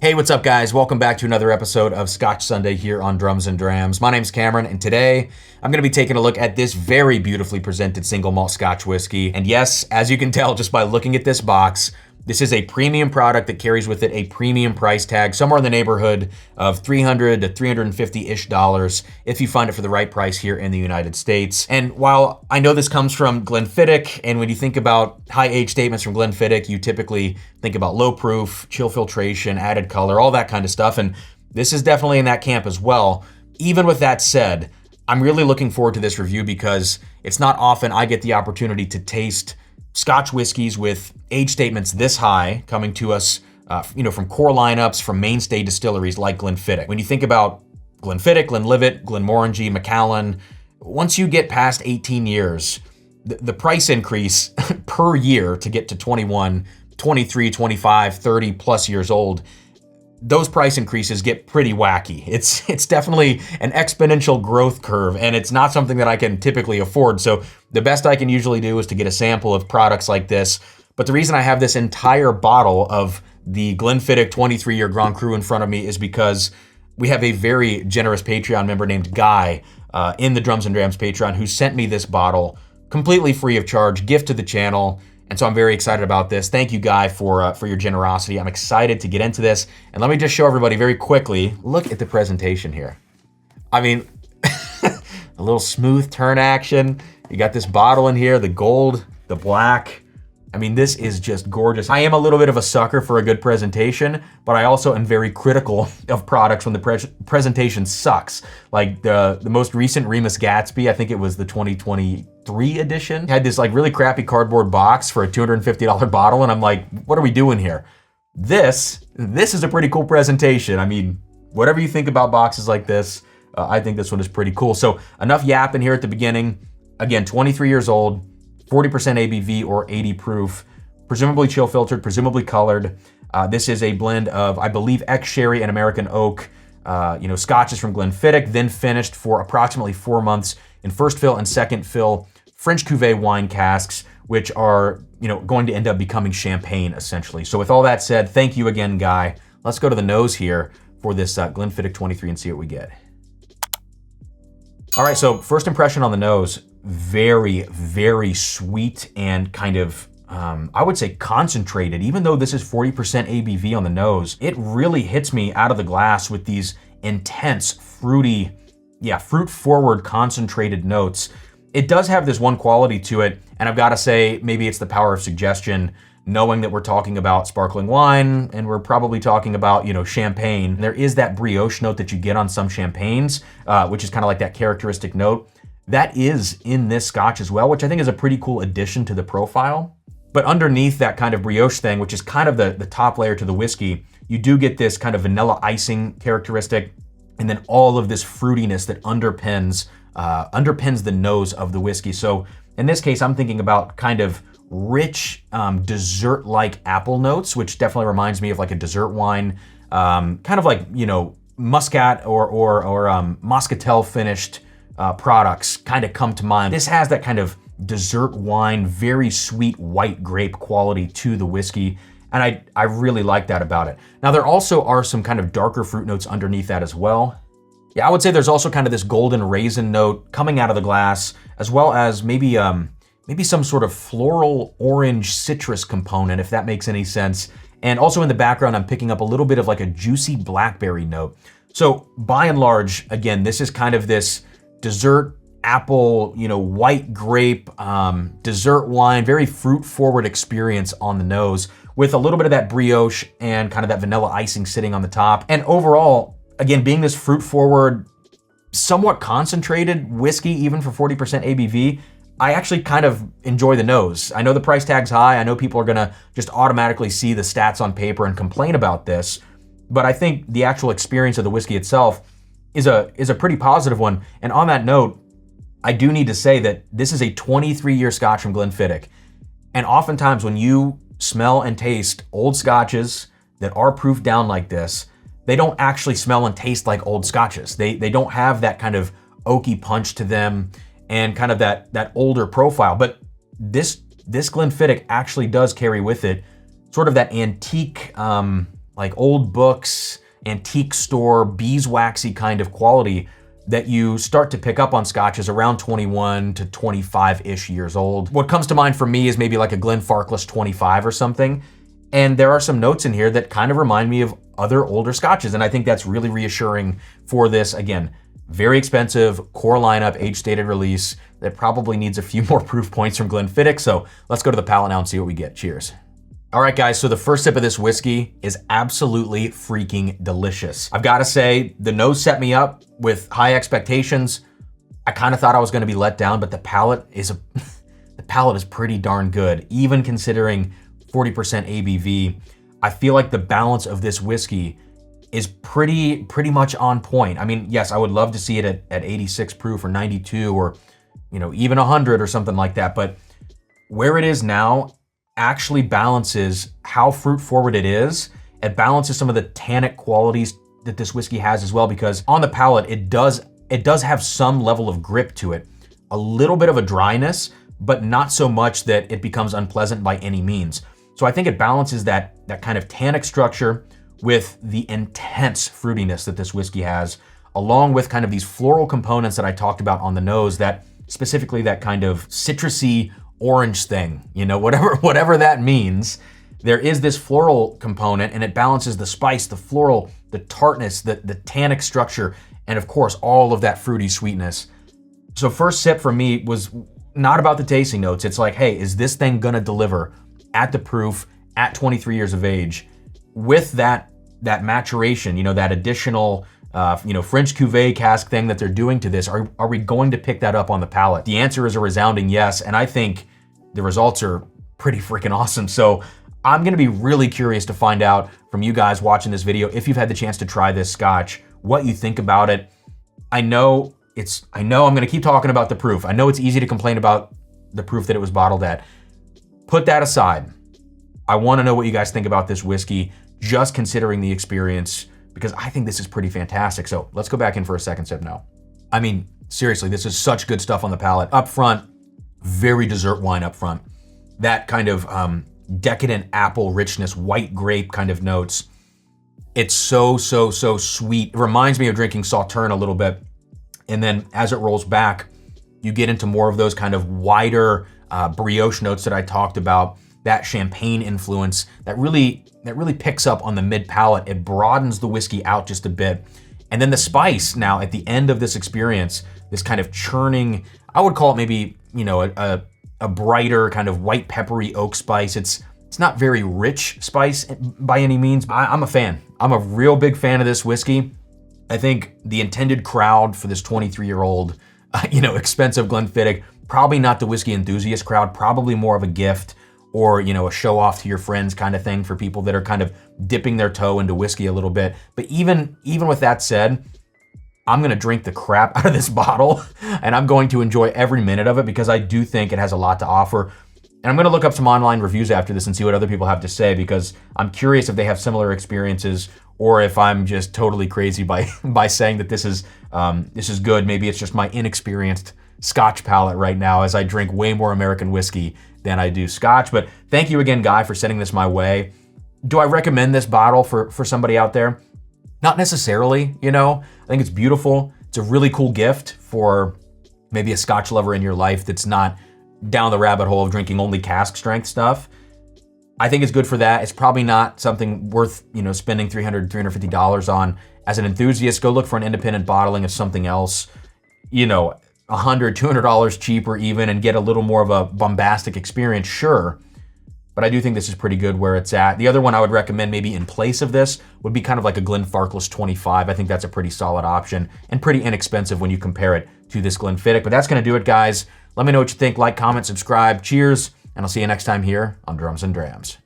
Hey, what's up guys? Welcome back to another episode of Scotch Sunday here on Drums and Drams. My name's Cameron, and today I'm gonna be taking a look at this very beautifully presented single malt Scotch whiskey. And yes, as you can tell just by looking at this box, this is a premium product that carries with it a premium price tag, somewhere in the neighborhood of $300 to $350-ish if you find it for the right price here in the United States. And while I know this comes from Glenfiddich, and when you think about high age statements from Glenfiddich, you typically think about low proof, chill filtration, added color, all that kind of stuff. And this is definitely in that camp as well. Even with that said, I'm really looking forward to this review because it's not often I get the opportunity to taste Scotch whiskeys with age statements this high coming to us, from core lineups from mainstay distilleries like Glenfiddich. When you think about Glenfiddich, Glenlivet, Glenmorangie, Macallan, once you get past 18 years, the price increase per year to get to 21, 23, 25, 30 plus years old, those price increases get pretty wacky. It's definitely an exponential growth curve, and it's not something that I can typically afford. So the best I can usually do is to get a sample of products like this. But the reason I have this entire bottle of the Glenfiddich 23-year Grand Cru in front of me is because we have a very generous Patreon member named Guy in the Drums and Drams Patreon who sent me this bottle completely free of charge, gift to the channel. And so I'm very excited about this. Thank you, Guy, for your generosity. I'm excited to get into this. And let me just show everybody very quickly, look at the presentation here. I mean, a little smooth turn action. You got this bottle in here, the gold, the black. I mean, this is just gorgeous. I am a little bit of a sucker for a good presentation, but I also am very critical of products when the presentation sucks. Like the most recent Remus Gatsby, I think it was the 2023 edition, had this like really crappy cardboard box for a $250 bottle, and I'm like, what are we doing here? This is a pretty cool presentation. I mean, whatever you think about boxes like this, I think this one is pretty cool. So enough yapping here at the beginning. Again, 23 years old, 40% ABV or 80 proof, presumably chill filtered, presumably colored. This is a blend of, I believe, ex-sherry and American oak. Scotches from Glenfiddich, then finished for approximately 4 months in first fill and second fill French cuvee wine casks, which are, going to end up becoming champagne essentially. So with all that said, thank you again, Guy. Let's go to the nose here for this Glenfiddich 23 and see what we get. All right, so first impression on the nose, very, very sweet and kind of, I would say concentrated. Even though this is 40% ABV on the nose, it really hits me out of the glass with these intense, fruity, fruit-forward concentrated notes. It does have this one quality to it, and I've got to say, maybe it's the power of suggestion, knowing that we're talking about sparkling wine and we're probably talking about, champagne. There is that brioche note that you get on some champagnes, which is kind of like that characteristic note. That is in this Scotch as well, which I think is a pretty cool addition to the profile. But underneath that kind of brioche thing, which is kind of the top layer to the whiskey, you do get this kind of vanilla icing characteristic, and then all of this fruitiness that underpins the nose of the whiskey. So in this case, I'm thinking about kind of rich dessert-like apple notes, which definitely reminds me of like a dessert wine, kind of like, Muscat or Muscatel finished products kind of come to mind. This has that kind of dessert wine, very sweet white grape quality to the whiskey, and I really like that about it. Now there also are some kind of darker fruit notes underneath that as well. Yeah, I would say there's also kind of this golden raisin note coming out of the glass, as well as maybe some sort of floral orange citrus component, if that makes any sense. And also in the background, I'm picking up a little bit of like a juicy blackberry note. So by and large, again, this is kind of this dessert apple, white grape, dessert wine, very fruit forward experience on the nose with a little bit of that brioche and kind of that vanilla icing sitting on the top. And overall, again, being this fruit forward, somewhat concentrated whiskey, even for 40% ABV, I actually kind of enjoy the nose. I know the price tag's high. I know people are gonna just automatically see the stats on paper and complain about this, but I think the actual experience of the whiskey itself is a pretty positive one. And on that note, I do need to say that this is a 23-year Scotch from Glenfiddich. And oftentimes when you smell and taste old Scotches that are proofed down like this, they don't actually smell and taste like old Scotches. They don't have that kind of oaky punch to them and kind of that older profile. But this Glenfiddich actually does carry with it sort of that antique, like old books, antique store, beeswaxy kind of quality that you start to pick up on scotches around 21 to 25-ish years old. What comes to mind for me is maybe like a Glenfarclas 25 or something. And there are some notes in here that kind of remind me of other older scotches. And I think that's really reassuring for this, again, very expensive core lineup, age-stated release that probably needs a few more proof points from Glenfiddich. So let's go to the palate now and see what we get. Cheers. All right, guys, so the first sip of this whiskey is absolutely freaking delicious. I've got to say, the nose set me up with high expectations. I kind of thought I was going to be let down, but the palate is pretty darn good, even considering 40% ABV. I feel like the balance of this whiskey is pretty much on point. I mean, yes, I would love to see it at 86 proof or 92 or, even 100 or something like that, but where it is now actually balances how fruit forward it is. It balances some of the tannic qualities that this whiskey has as well, because on the palate, it does have some level of grip to it, a little bit of a dryness, but not so much that it becomes unpleasant by any means. So I think it balances that kind of tannic structure with the intense fruitiness that this whiskey has, along with kind of these floral components that I talked about on the nose, that specifically that kind of citrusy orange thing, whatever that means. There is this floral component, and it balances the spice, the floral, the tartness, the tannic structure, and of course, all of that fruity sweetness. So first sip for me was not about the tasting notes. It's like, hey, is this thing gonna deliver at the proof at 23 years of age with that maturation, that additional French cuvee cask thing that they're doing to this? Are we going to pick that up on the palate? The answer is a resounding yes, and I think the results are pretty freaking awesome. So I'm gonna be really curious to find out from you guys watching this video, if you've had the chance to try this scotch, what you think about it. I know I'm gonna keep talking about the proof. I know it's easy to complain about the proof that it was bottled at. Put that aside. I wanna know what you guys think about this whiskey, just considering the experience, because I think this is pretty fantastic. So let's go back in for a second sip now. I mean, seriously, this is such good stuff on the palate. Up front, very dessert wine up front. That kind of decadent apple richness, white grape kind of notes. It's so sweet. It reminds me of drinking Sauterne a little bit. And then as it rolls back, you get into more of those kind of wider brioche notes that I talked about, that champagne influence that really picks up on the mid palate. It broadens the whiskey out just a bit. And then the spice now at the end of this experience, this kind of churning, I would call it maybe, a brighter kind of white peppery oak spice. It's not very rich spice by any means. I'm a fan. I'm a real big fan of this whiskey. I think the intended crowd for this 23-year-old, expensive Glenfiddich, probably not the whiskey enthusiast crowd, probably more of a gift or, a show off to your friends kind of thing for people that are kind of dipping their toe into whiskey a little bit. But even with that said, I'm gonna drink the crap out of this bottle and I'm going to enjoy every minute of it because I do think it has a lot to offer. And I'm gonna look up some online reviews after this and see what other people have to say, because I'm curious if they have similar experiences or if I'm just totally crazy by saying that this is good. Maybe it's just my inexperienced Scotch palate right now as I drink way more American whiskey than I do Scotch. But thank you again, Guy, for sending this my way. Do I recommend this bottle for somebody out there? Not necessarily, I think it's beautiful. It's a really cool gift for maybe a Scotch lover in your life that's not down the rabbit hole of drinking only cask strength stuff. I think it's good for that. It's probably not something worth, spending $300, $350 on. As an enthusiast, go look for an independent bottling of something else, $100, $200 cheaper even, and get a little more of a bombastic experience, sure. But I do think this is pretty good where it's at. The other one I would recommend maybe in place of this would be kind of like a Glenfarclas 25. I think that's a pretty solid option and pretty inexpensive when you compare it to this Glenfiddich. But that's gonna do it, guys. Let me know what you think. Like, comment, subscribe. Cheers, and I'll see you next time here on Drums and Drams.